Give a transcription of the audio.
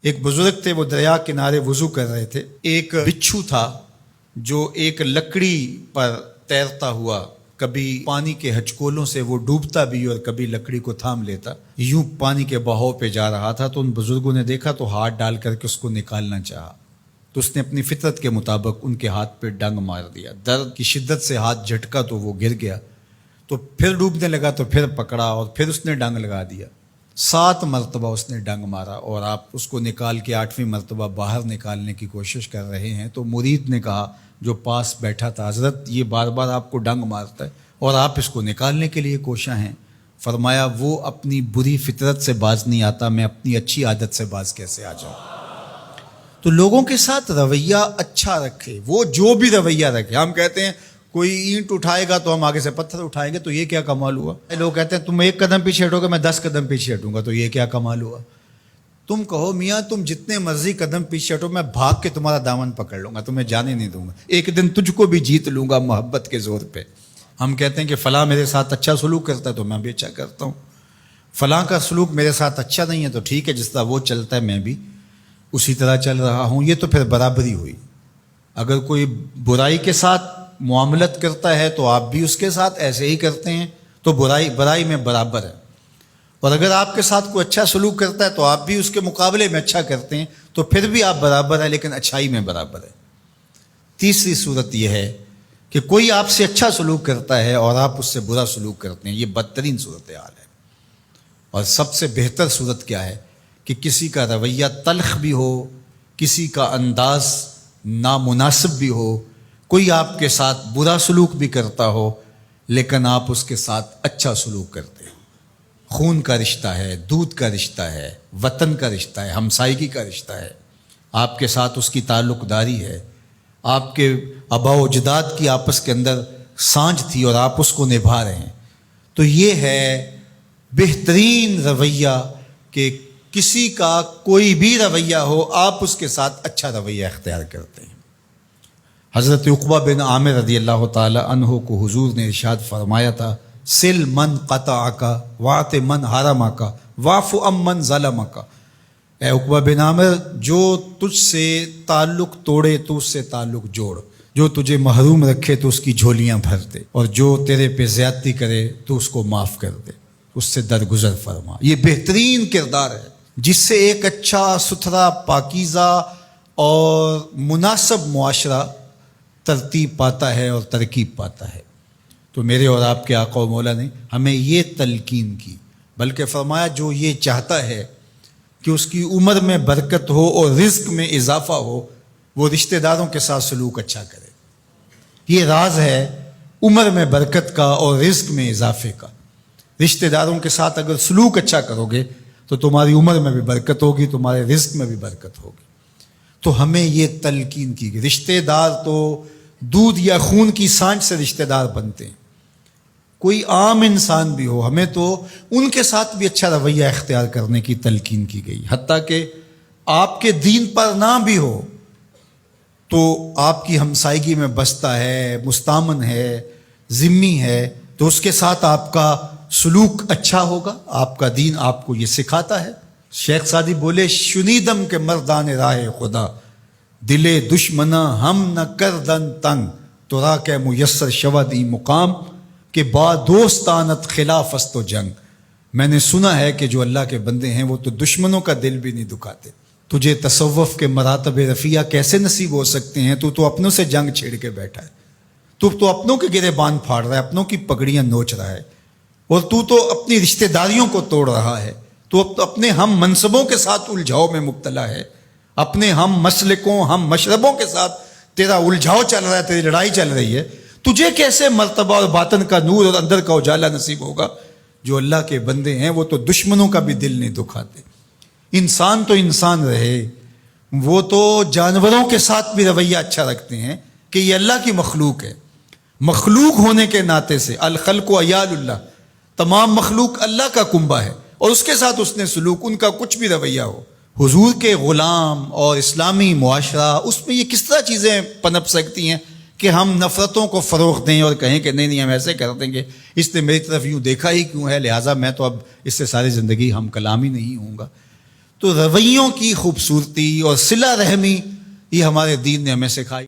ایک بزرگ تھے، وہ دریا کنارے وضو کر رہے تھے. ایک بچھو تھا جو ایک لکڑی پر تیرتا ہوا، کبھی پانی کے ہچکولوں سے وہ ڈوبتا بھی اور کبھی لکڑی کو تھام لیتا، یوں پانی کے بہاؤ پہ جا رہا تھا. تو ان بزرگوں نے دیکھا تو ہاتھ ڈال کر کے اس کو نکالنا چاہا، تو اس نے اپنی فطرت کے مطابق ان کے ہاتھ پہ ڈنگ مار دیا. درد کی شدت سے ہاتھ جھٹکا تو وہ گر گیا. تو پھر ڈوبنے لگا تو پھر پکڑا اور پھر اس نے ڈنگ لگا دیا. 7 مرتبہ اس نے ڈنگ مارا اور آپ اس کو نکال کے 8ویں مرتبہ باہر نکالنے کی کوشش کر رہے ہیں. تو مرید نے کہا جو پاس بیٹھا تھا، حضرت یہ بار بار آپ کو ڈنگ مارتا ہے اور آپ اس کو نکالنے کے لیے کوشاں ہیں. فرمایا وہ اپنی بری فطرت سے باز نہیں آتا، میں اپنی اچھی عادت سے باز کیسے آ جاؤں. تو لوگوں کے ساتھ رویہ اچھا رکھے، وہ جو بھی رویہ رکھے. ہم کہتے ہیں کوئی اینٹ اٹھائے گا تو ہم آگے سے پتھر اٹھائیں گے، تو یہ کیا کمال ہوا. لوگ کہتے ہیں تم 1 قدم پیچھے ہٹو گے، میں 10 قدم پیچھے ہٹوں گا، تو یہ کیا کمال ہوا. تم کہو میاں تم جتنے مرضی قدم پیچھے ہٹو، میں بھاگ کے تمہارا دامن پکڑ لوں گا، تمہیں جانے نہیں دوں گا، ایک دن تجھ کو بھی جیت لوں گا محبت کے زور پہ. ہم کہتے ہیں کہ فلاں میرے ساتھ اچھا سلوک کرتا ہے تو میں بھی اچھا کرتا ہوں، فلاں کا سلوک میرے ساتھ اچھا نہیں ہے تو ٹھیک ہے، جس طرح وہ چلتا ہے میں بھی اسی طرح چل رہا ہوں. یہ تو پھر برابری ہوئی. اگر کوئی برائی کے ساتھ معاملت کرتا ہے تو آپ بھی اس کے ساتھ ایسے ہی کرتے ہیں، تو برائی میں برابر ہے. اور اگر آپ کے ساتھ کوئی اچھا سلوک کرتا ہے تو آپ بھی اس کے مقابلے میں اچھا کرتے ہیں، تو پھر بھی آپ برابر ہیں، لیکن اچھائی میں برابر ہے. تیسری صورت یہ ہے کہ کوئی آپ سے اچھا سلوک کرتا ہے اور آپ اس سے برا سلوک کرتے ہیں، یہ بدترین صورتحال ہے. اور سب سے بہتر صورت کیا ہے کہ کسی کا رویہ تلخ بھی ہو، کسی کا انداز نامناسب بھی ہو، کوئی آپ کے ساتھ برا سلوک بھی کرتا ہو لیکن آپ اس کے ساتھ اچھا سلوک کرتے ہیں. خون کا رشتہ ہے، دودھ کا رشتہ ہے، وطن کا رشتہ ہے، ہمسائیگی کا رشتہ ہے، آپ کے ساتھ اس کی تعلق داری ہے، آپ کے آباء و اجداد کی آپس کے اندر سانجھ تھی اور آپ اس کو نبھا رہے ہیں. تو یہ ہے بہترین رویہ کہ کسی کا کوئی بھی رویہ ہو آپ اس کے ساتھ اچھا رویہ اختیار کرتے ہیں. حضرت عقبہ بن عامر رضی اللہ تعالی عنہ کو حضور نے ارشاد فرمایا تھا، سل من قطعک واعط من حرمک واعف عن من ظلمک. اے عقبہ بن عامر، جو تجھ سے تعلق توڑے تو اس سے تعلق جوڑ، جو تجھے محروم رکھے تو اس کی جھولیاں بھر دے، اور جو تیرے پہ زیادتی کرے تو اس کو معاف کر دے، اس سے درگزر فرما. یہ بہترین کردار ہے جس سے ایک اچھا ستھرا پاکیزہ اور مناسب معاشرہ ترتیب پاتا ہے اور ترکیب پاتا ہے. تو میرے اور آپ کے آقا و مولا نے ہمیں یہ تلقین کی، بلکہ فرمایا جو یہ چاہتا ہے کہ اس کی عمر میں برکت ہو اور رزق میں اضافہ ہو، وہ رشتہ داروں کے ساتھ سلوک اچھا کرے. یہ راز ہے عمر میں برکت کا اور رزق میں اضافے کا. رشتہ داروں کے ساتھ اگر سلوک اچھا کرو گے تو تمہاری عمر میں بھی برکت ہوگی، تمہارے رزق میں بھی برکت ہوگی. تو ہمیں یہ تلقین کی گئی. رشتہ دار تو دودھ یا خون کی سانجھ سے رشتہ دار بنتے ہیں. کوئی عام انسان بھی ہو، ہمیں تو ان کے ساتھ بھی اچھا رویہ اختیار کرنے کی تلقین کی گئی. حتیٰ کہ آپ کے دین پر نہ بھی ہو تو آپ کی ہمسائیگی میں بستا ہے، مستامن ہے، ذمی ہے، تو اس کے ساتھ آپ کا سلوک اچھا ہوگا. آپ کا دین آپ کو یہ سکھاتا ہے. شیخ سعدی بولے، شنیدم کے مردان راہ خدا، دلے دشمنا ہم نہ کردن تنگ، تو را کے میسر شودی مقام کہ با دوستانت خلاف است و جنگ. میں نے سنا ہے کہ جو اللہ کے بندے ہیں وہ تو دشمنوں کا دل بھی نہیں دکھاتے. تجھے تصوف کے مراتب رفیع کیسے نصیب ہو سکتے ہیں؟ تو اپنوں سے جنگ چھیڑ کے بیٹھا ہے، تو اپنوں کے گریبان پھاڑ رہا ہے، اپنوں کی پگڑیاں نوچ رہا ہے، اور تو اپنی رشتہ داریوں کو توڑ رہا ہے. تو اپنے ہم منصبوں کے ساتھ الجھاؤ میں مبتلا ہے، اپنے ہم مسلکوں ہم مشربوں کے ساتھ تیرا الجھاؤ چل رہا ہے، تیری لڑائی چل رہی ہے. تجھے کیسے مرتبہ اور باطن کا نور اور اندر کا اجالا نصیب ہوگا؟ جو اللہ کے بندے ہیں وہ تو دشمنوں کا بھی دل نہیں دکھاتے. انسان تو انسان رہے، وہ تو جانوروں کے ساتھ بھی رویہ اچھا رکھتے ہیں کہ یہ اللہ کی مخلوق ہے. مخلوق ہونے کے ناطے سے الخلق و عیال اللہ، تمام مخلوق اللہ کا کنبہ ہے، اور اس کے ساتھ اس نے سلوک، ان کا کچھ بھی رویہ ہو. حضور کے غلام اور اسلامی معاشرہ، اس میں یہ کس طرح چیزیں پنپ سکتی ہیں کہ ہم نفرتوں کو فروغ دیں اور کہیں کہ نہیں ہم ایسے کر دیں گے، اس نے میری طرف یوں دیکھا ہی کیوں ہے، لہٰذا میں تو اب اس سے ساری زندگی ہم کلام ہی نہیں ہوں گا. تو تو رویوں کی خوبصورتی اور صلہ رحمی یہ ہمارے دین نے ہمیں سکھائی.